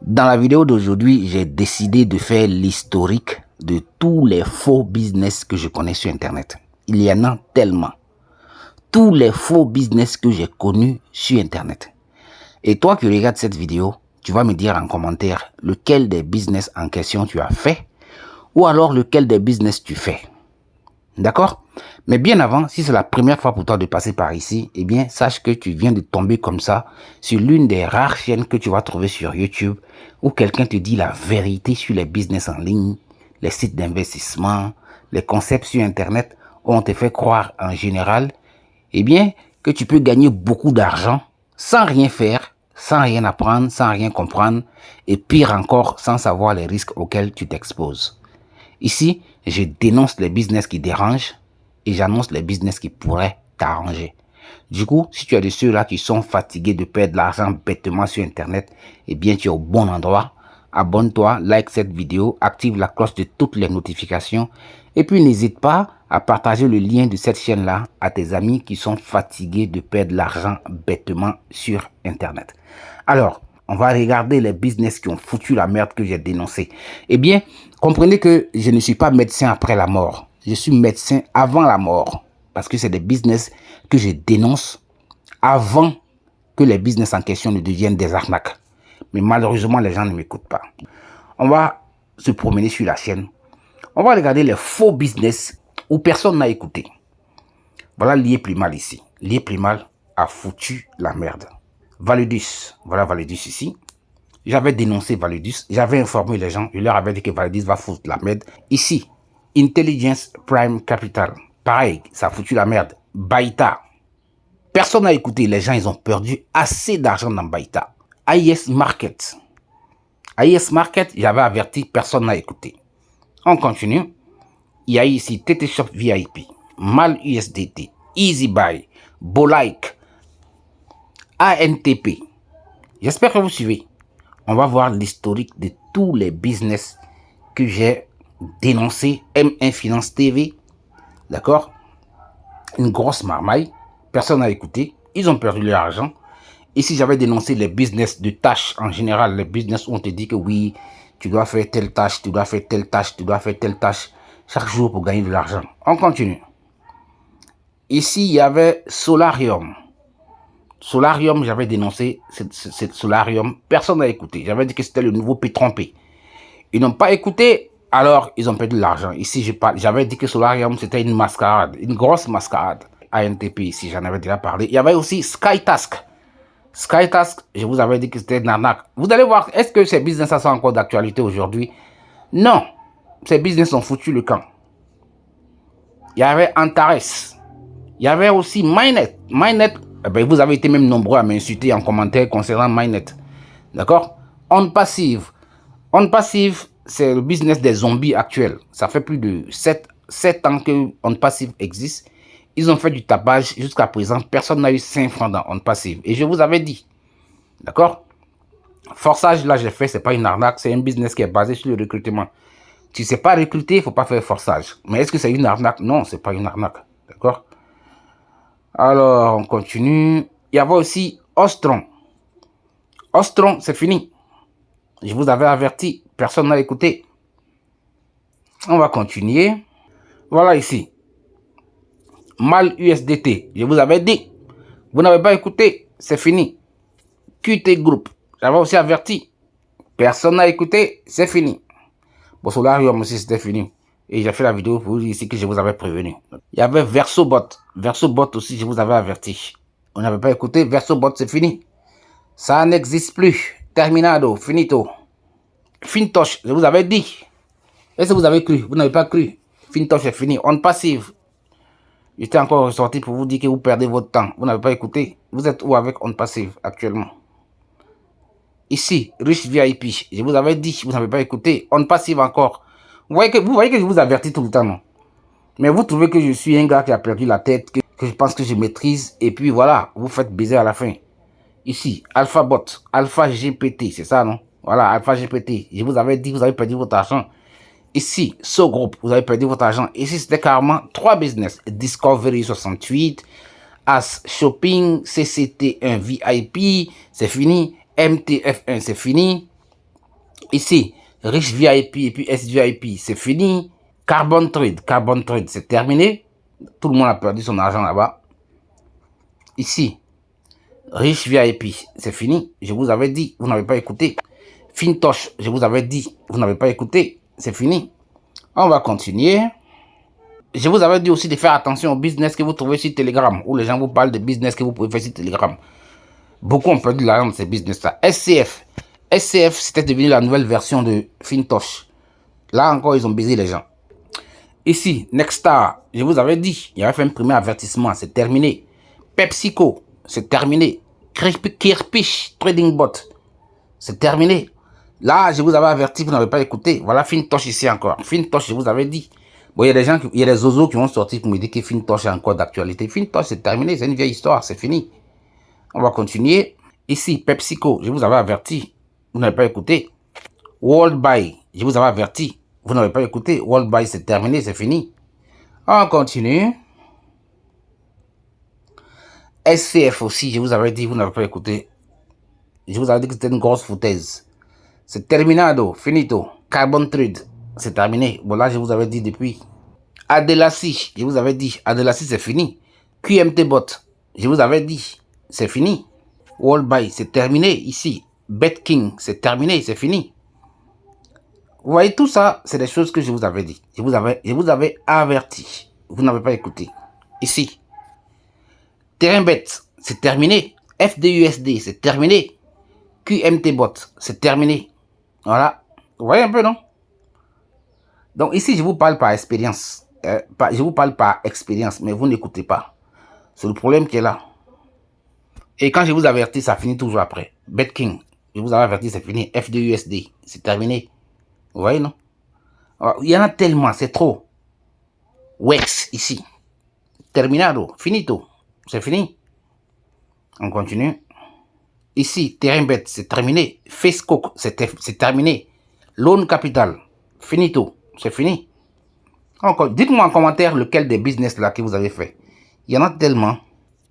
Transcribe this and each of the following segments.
Dans la vidéo d'aujourd'hui, j'ai décidé de faire l'historique de tous les faux business que je connais sur Internet. Il y en a tellement. Tous les faux business que j'ai connus sur Internet. Et toi qui regardes cette vidéo, tu vas me dire en commentaire lequel des business en question tu as fait ou alors lequel des business tu fais. D'accord? Mais bien avant, si c'est la première fois pour toi de passer par ici, eh bien, sache que tu viens de tomber comme ça sur l'une des rares chaînes que tu vas trouver sur YouTube où quelqu'un te dit la vérité sur les business en ligne, les sites d'investissement, les concepts sur Internet où on te fait croire en général, eh bien, que tu peux gagner beaucoup d'argent sans rien faire, sans rien apprendre, sans rien comprendre et pire encore, sans savoir les risques auxquels tu t'exposes. Ici, je dénonce les business qui dérangent et j'annonce les business qui pourraient t'arranger. Du coup, si tu es de ceux-là qui sont fatigués de perdre de l'argent bêtement sur Internet, eh bien, tu es au bon endroit. Abonne-toi, like cette vidéo, active la cloche de toutes les notifications et puis n'hésite pas à partager le lien de cette chaîne-là à tes amis qui sont fatigués de perdre de l'argent bêtement sur Internet. Alors, on va regarder les business qui ont foutu la merde que j'ai dénoncé. Eh bien, comprenez que je ne suis pas médecin après la mort. Je suis médecin avant la mort. Parce que c'est des business que je dénonce avant que les business en question ne deviennent des arnaques. Mais malheureusement, les gens ne m'écoutent pas. On va se promener sur la chaîne. On va regarder les faux business où personne n'a écouté. Voilà Lié Plus Mal ici. Lié Plus Mal a foutu la merde. Validus, voilà Validus ici. J'avais dénoncé Validus, j'avais informé les gens, je leur avais dit que Validus va foutre la merde. Ici, Intelligence Prime Capital, pareil, ça a foutu la merde. Baïta, personne n'a écouté, les gens ils ont perdu assez d'argent dans Baïta. AIS Market, AIS Market, j'avais averti, personne n'a écouté. On continue, il y a ici TT Shop VIP, Mal USDT, Easy Buy, Bolike, ANTP. J'espère que vous suivez. On va voir l'historique de tous les business que j'ai dénoncé. M1 Finance TV, d'accord? Une grosse marmaille. Personne n'a écouté. Ils ont perdu leur argent. Ici, j'avais dénoncé les business de tâches en général. Les business où on te dit que oui, tu dois faire telle tâche, tu dois faire telle tâche, tu dois faire telle tâche chaque jour pour gagner de l'argent. On continue. Ici, il y avait Solarium. Solarium, j'avais dénoncé cette Solarium. Personne n'a écouté. J'avais dit que c'était le nouveau P-Trompé. Ils n'ont pas écouté, alors ils ont perdu de l'argent. Ici, j'avais dit que Solarium, c'était une mascarade, une grosse mascarade. ANTP, ici, j'en avais déjà parlé. Il y avait aussi SkyTask. SkyTask, je vous avais dit que c'était une arnaque. Vous allez voir, est-ce que ces business sont encore d'actualité aujourd'hui? Non. Ces business ont foutu le camp. Il y avait Antares. Il y avait aussi Mynet. Mynet, eh ben, vous avez été même nombreux à m'insulter en commentaire concernant Mynet. D'accord? On Passive. On Passive, c'est le business des zombies actuels. Ça fait plus de 7 ans que On Passive existe. Ils ont fait du tapage. Jusqu'à présent, personne n'a eu 5 francs dans On Passive. Et je vous avais dit. D'accord? Forçage, là, j'ai fait, c'est pas une arnaque. C'est un business qui est basé sur le recrutement. Tu ne sais pas recruter, il ne faut pas faire forçage. Mais est-ce que c'est une arnaque? Non, c'est pas une arnaque. D'accord? Alors, on continue. Il y avait aussi Ostron. Ostron, c'est fini. Je vous avais averti. Personne n'a écouté. On va continuer. Voilà ici. Mal USDT. Je vous avais dit. Vous n'avez pas écouté. C'est fini. QT Group. J'avais aussi averti. Personne n'a écouté. C'est fini. Bon, Solarium aussi, c'était fini. Et j'ai fait la vidéo pour vous dire ici que je vous avais prévenu. Il y avait VersoBot. VersoBot aussi, je vous avais averti. On n'avait pas écouté. VersoBot, c'est fini. Ça n'existe plus. Terminado. Finito. Fintosh, je vous avais dit. Est-ce que vous avez cru? Vous n'avez pas cru. Fintosh est fini. On Passive. J'étais encore ressorti pour vous dire que vous perdez votre temps. Vous n'avez pas écouté. Vous êtes où avec On Passive actuellement? Ici, Rich VIP. Je vous avais dit, vous n'avez pas écouté. On Passive encore. Vous voyez que je vous avertis tout le temps, non? Mais vous trouvez que je suis un gars qui a perdu la tête, que je pense que je maîtrise. Et puis voilà, vous faites baiser à la fin. Ici, AlphaBot, Alpha GPT, c'est ça, non? Voilà, Alpha GPT. Je vous avais dit, vous avez perdu votre argent. Ici, So Group, vous avez perdu votre argent. Ici, c'était carrément 3 business. Discovery 68, As Shopping, CCT1 VIP, c'est fini. MTF1, c'est fini. Ici, Rich VIP et puis SVIP, c'est fini. Carbon Trade, c'est terminé. Tout le monde a perdu son argent là-bas. Ici, Rich VIP, c'est fini. Je vous avais dit, vous n'avez pas écouté. Fintosh, je vous avais dit, vous n'avez pas écouté. C'est fini. On va continuer. Je vous avais dit aussi de faire attention au business que vous trouvez sur Telegram, où les gens vous parlent de business que vous pouvez faire sur Telegram. Beaucoup ont perdu l'argent de ces business-là. SCF, c'était devenu la nouvelle version de Fintosh. Là encore, ils ont baisé les gens. Ici, Nexstar, je vous avais dit, il y avait fait un premier avertissement, c'est terminé. PepsiCo, c'est terminé. Kirpish Trading Bot, c'est terminé. Là, je vous avais averti, vous n'avez pas écouté. Voilà Fintosh ici encore. Fintosh, je vous avais dit. Bon, il y a des gens, il y a des zozos qui vont sortir pour me dire que Fintosh est encore d'actualité. Fintosh, c'est terminé, c'est une vieille histoire, c'est fini. On va continuer. Ici, PepsiCo, je vous avais averti, vous n'avez pas écouté. World Buy, je vous avais averti, vous n'avez pas écouté. World Buy, c'est terminé, c'est fini. On continue. SCF aussi, je vous avais dit, vous n'avez pas écouté. Je vous avais dit que c'était une grosse foutaise. C'est terminado, finito. Carbon Trade, c'est terminé. Bon, là, je vous avais dit depuis. Adelassi, je vous avais dit, Adelassi, c'est fini. QMT Bot, je vous avais dit, c'est fini. World Buy, c'est terminé ici. BetKing, c'est terminé, c'est fini. Vous voyez, tout ça, c'est des choses que je vous avais dit. Je vous avais averti. Vous n'avez pas écouté. Ici. Terrainbet, c'est terminé. FDUSD, c'est terminé. QMT Bot, c'est terminé. Voilà. Vous voyez un peu, non? Donc ici, je vous parle par expérience. Je vous parle par expérience, mais vous n'écoutez pas. C'est le problème qui est là. Et quand je vous avertis, ça finit toujours après. BetKing, je vous avais averti, c'est fini. FDUSD, c'est terminé. Vous voyez, non? Alors, il y en a tellement, c'est trop. WEX, ici. Terminado, finito. C'est fini. On continue. Ici, Terrainbet, c'est terminé. Facebook, c'est terminé. Loan Capital, finito. C'est fini. Encore, dites-moi en commentaire lequel des business là que vous avez fait. Il y en a tellement.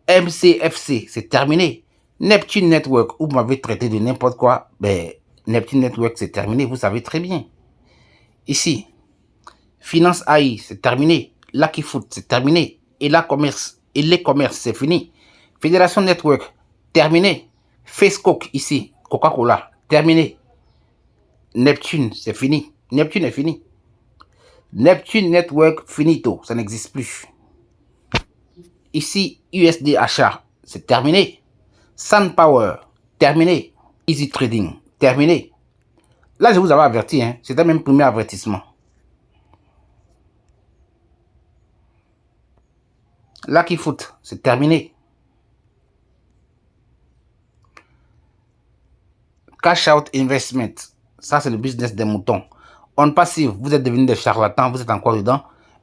MCFC, c'est terminé. Neptune Network, où vous m'avez traité de n'importe quoi. Ben, Neptune Network, c'est terminé. Vous savez très bien. Ici, Finance AI, c'est terminé. Lucky Foot, c'est terminé. Et la commerce, et les commerces, c'est fini. Fédération Network, terminé. Facebook, ici, Coca-Cola, terminé. Neptune, c'est fini. Neptune est fini. Neptune Network, finito, ça n'existe plus. Ici, USD achat, c'est terminé. SunPower, terminé. Easy Trading, terminé. Là, je vous avais averti, hein. C'était même premier avertissement. Lucky Foot, c'est terminé. Cash Out Investment, ça c'est le business des moutons. On passive, vous êtes devenus des charlatans, vous êtes encore dedans.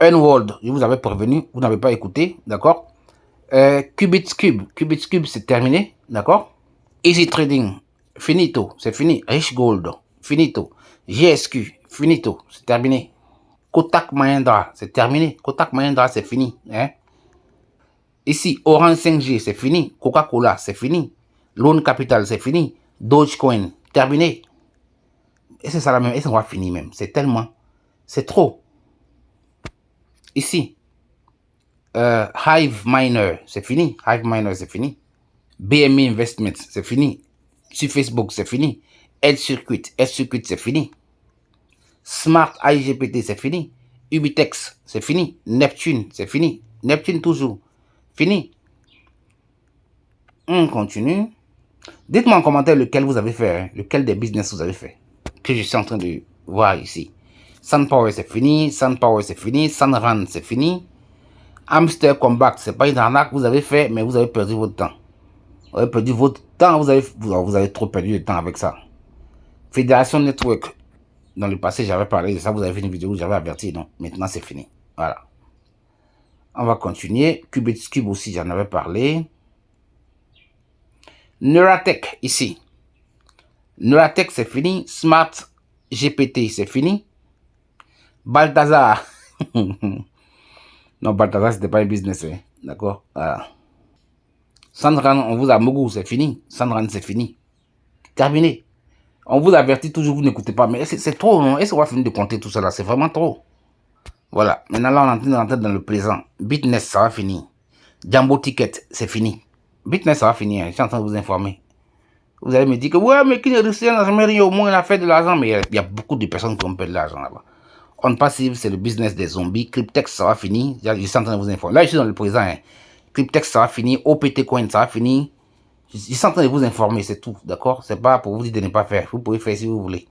Earnworld, je vous avais prévenu, vous n'avez pas écouté, d'accord. Qubits Cube, c'est terminé, d'accord. Easy Trading, finito, c'est fini. Rich Gold, finito. GSQ, finito, c'est terminé. Kotak Mahindra, c'est terminé. Kotak Mahindra, c'est fini. Hein? Ici, Orange 5G, c'est fini. Coca-Cola, c'est fini. Loan Capital, c'est fini. Dogecoin, terminé. Et c'est ça la même. Et ça va finir même. C'est tellement. C'est trop. Ici, Hive Miner, c'est fini. Hive Miner, c'est fini. BME Investments, c'est fini. Sur Facebook, c'est fini. Edge Circuit, c'est fini. Smart IGPT, c'est fini. Ubitex, c'est fini. Neptune, c'est fini. Neptune toujours. Fini. On continue. Dites-moi en commentaire lequel vous avez fait. Hein, lequel des business vous avez fait. Que je suis en train de voir ici. SunPower, c'est fini. SunPower, c'est fini. Sunrun, c'est fini. Hamster Comeback, c'est pas une arnaque que vous avez fait, mais vous avez perdu votre temps. Vous avez perdu votre temps. Vous avez trop perdu de temps avec ça. Fédération Network. Dans le passé, j'avais parlé de ça. Vous avez fait une vidéo où j'avais averti. Non, maintenant, c'est fini. Voilà. On va continuer. Qubits Cube aussi, j'en avais parlé. Neuratech, ici. Neuratech, c'est fini. Smart GPT, c'est fini. Balthazar. Non, Balthazar, c'était pas un business. Hein. D'accord. Voilà. Sandran, on vous a Mougou, c'est fini. Sandran, c'est fini. Terminé. On vous avertit toujours, vous n'écoutez pas. Mais c'est trop, non? Est-ce qu'on va finir de compter tout cela? C'est vraiment trop. Voilà. Maintenant, là, on est en train d'entrer dans le présent. Bitness, ça va finir. Jumbo Ticket, c'est fini. Bitness, ça va finir. Je suis en train de vous informer. Vous allez me dire que, ouais, mais qui ne réussit n'a jamais rien. Au moins, il a fait de l'argent. Mais il y a beaucoup de personnes qui ont fait de l'argent là-bas. On passive, c'est le business des zombies. Cryptex, ça va finir. Je suis en train de vous informer. Là, je suis dans le présent. Hein. Cryptex, ça va finir. OPT Coin, ça va finir. Je suis en train de vous informer, c'est tout. D'accord? C'est pas pour vous dire de ne pas faire. Vous pouvez faire si vous voulez.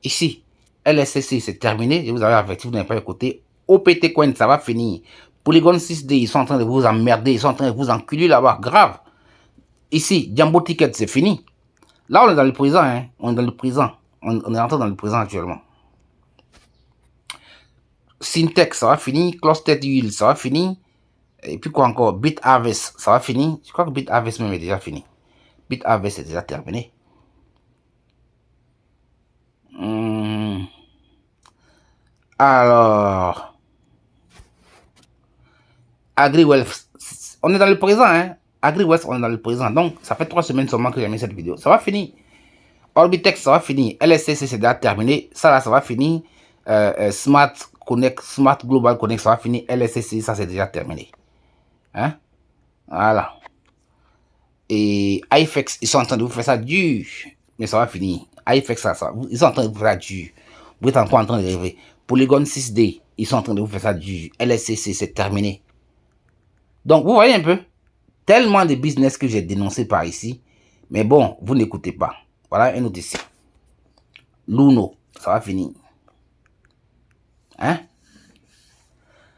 Ici, LSCC, c'est terminé. Je vous avais averti, vous n'avez pas écouté. OPT Coin, ça va finir. Polygon 6D, ils sont en train de vous emmerder. Ils sont en train de vous enculer là-bas. Grave. Ici, Jumbo Ticket, c'est fini. Là, on est dans le présent. Hein. On est dans le présent. On est entré dans le présent actuellement. Syntex, ça va finir. Cluster Wheel, ça va finir. Et puis quoi encore? BitHarvest, ça va finir. Je crois que BitHarvest même est déjà fini. BitHarvest est déjà terminé. Alors, AgriWealth, on est dans le présent, hein. AgriWealth, on est dans le présent. Donc, ça fait 3 semaines seulement que j'ai mis cette vidéo. Ça va finir. Orbitex, ça va finir. LSCC, c'est déjà terminé. Ça, là, ça va finir. Smart Connect, Smart Global Connect, ça va finir. LSCC, ça, c'est déjà terminé. Hein? Voilà. Et iFX, ils sont en train de vous faire ça dur. Mais ça va finir. iFX, ils sont en train de vous faire ça dur. Vous êtes encore en train de rêver. Polygon 6D, ils sont en train de vous faire ça dur. LSCC, c'est terminé. Donc, vous voyez un peu, tellement de business que j'ai dénoncé par ici. Mais bon, vous n'écoutez pas. Voilà un autre ici. Luno, ça va finir. Hein?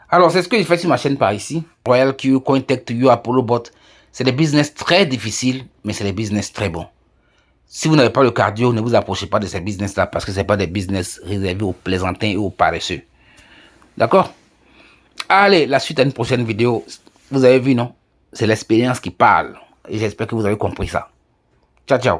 Alors, c'est ce que je fais sur ma chaîne par ici. Royal Q, Cointech2You, Apollo Bot. C'est des business très difficiles, mais c'est des business très bons. Si vous n'avez pas le cardio, ne vous approchez pas de ces business-là parce que ce n'est pas des business réservés aux plaisantins et aux paresseux. D'accord? Allez, la suite à une prochaine vidéo. Vous avez vu, non? C'est l'expérience qui parle. Et j'espère que vous avez compris ça. Ciao, ciao.